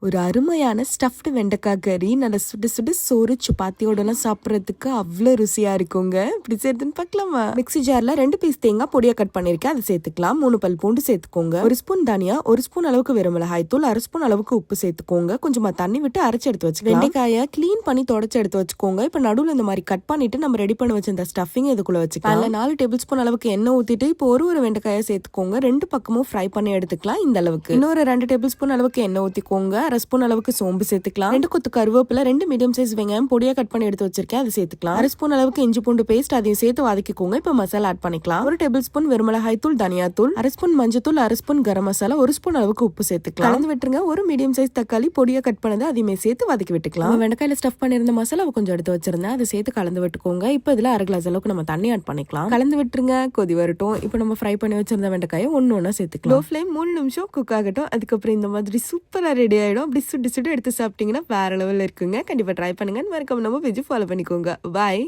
ஒரு அருமையான ஸ்டஃப்டு வெண்டைக்காய் கறி நல்லா சுடு சுடு சோறு சப்பாத்தியோடலாம் சாப்பிட்றதுக்கு அவ்வளோ ருசியா இருக்குங்க. இப்படி சேர்த்துன்னு பார்க்கலாமா? மிக்ஸி ஜார்ல 2 பீஸ் தேங்காய் பொடியா கட் பண்ணிருக்கேன், அதை சேர்த்துக்கலாம். 3 பல் பூண்டு சேர்த்துக்கோங்க. 1 ஸ்பூன் தனியா, 1 ஸ்பூன் அளவுக்கு வெறும் மிளகாய் தூள், 1/2 ஸ்பூன் அளவுக்கு உப்பு சேர்த்துக்கோங்க. கொஞ்சமா தண்ணி விட்டு அரைச்சு எடுத்து வச்சுக்கலாம். வெண்டைக்காயை கிளீன் பண்ணி தொடச்சு எடுத்து வச்சுக்கோங்க. இப்போ நடுவில் இந்த மாதிரி கட் பண்ணிட்டு நம்ம ரெடி பண்ணி வச்சிருந்த ஸ்டஃபிங் இதுக்குள்ள வச்சுக்கலாம். அதில் 4 டேபிள் ஸ்பூன் அளவுக்கு எண்ணெய் ஊத்திட்டு இப்போ ஒரு வெண்டைக்காயை சேர்த்துக்கோங்க. 2 பக்கமும் ஃப்ரை பண்ணி எடுத்துக்கலாம். இந்த அளவுக்கு இன்னொரு 2 டேபிள் ஸ்பூன் அளவுக்கு எண்ணெய் ஊத்திக்கோங்க. 1/2 ஸ்பூன் அளவுக்கு சோம்பு சேர்த்துக்கலாம். 2 கொத்து கருவேப்பிலை, 2 மீடியம் சைஸ் வெங்காயம் பொடியா கட் பண்ணி எடுத்து வச்சிருக்கேன், அதை சேர்த்துக்கலாம். 1/2 ஸ்பூன் அளவுக்கு இஞ்சி பூண்டு பேஸ்ட், அதையும் சேர்த்து வதக்கிக்கோங்க. இப்போ மசாலா ஆட் பண்ணிக்கலாம். 1 டேபிள் ஸ்பூன் வெறுமிளகாய் தூள், தனியா தூள், 1/2 ஸ்பூன் மஞ்சள் தூள், 1/2 ஸ்பூன் கரம் மசாலா, 1 ஸ்பூன் அளவுக்கு உப்பு சேர்த்துக்கலாம். கலந்து விட்டுருங்க. 1 மீடியம் சைஸ் தக்காளி பொடியா கட் பண்ணது அதையுமே சேர்த்து வதக்கி விட்டுக்கலாம். வெண்டைக்காயில ஸ்டஃப் பண்ணிருந்த மசாலா கொஞ்சம் எடுத்து வச்சிருந்தேன், அதை சேர்த்து கலந்து விட்டுக்கோங்க. இப்போ இதுல 1/2 கிளாஸ் அளவுக்கு நம்ம தண்ணி ஆட் பண்ணிக்கலாம். கலந்து விட்டுருங்க. கொதி வரட்டும். இப்போ நம்ம ஃப்ரை பண்ணி வச்சிருந்த வெண்டைக்காயை ஒண்ணு சேர்த்துக்கலாம். லோ ஃப்ளேம் 3 நிமிஷம் குக் ஆகட்டும். அதுக்கப்புறம் இந்த மாதிரி சூப்பரா ரெடி ஆயிடும். அப்படி சுட்டு சுட்டு எடுத்து சாப்பிட்டீங்கன்னா வேற லெவல்ல இருக்குங்க. கண்டிப்பா ட்ரை பண்ணுங்க. மறக்காம நம்ம பேஜ் ஃபாலோ பண்ணிக்கோங்க. பாய்.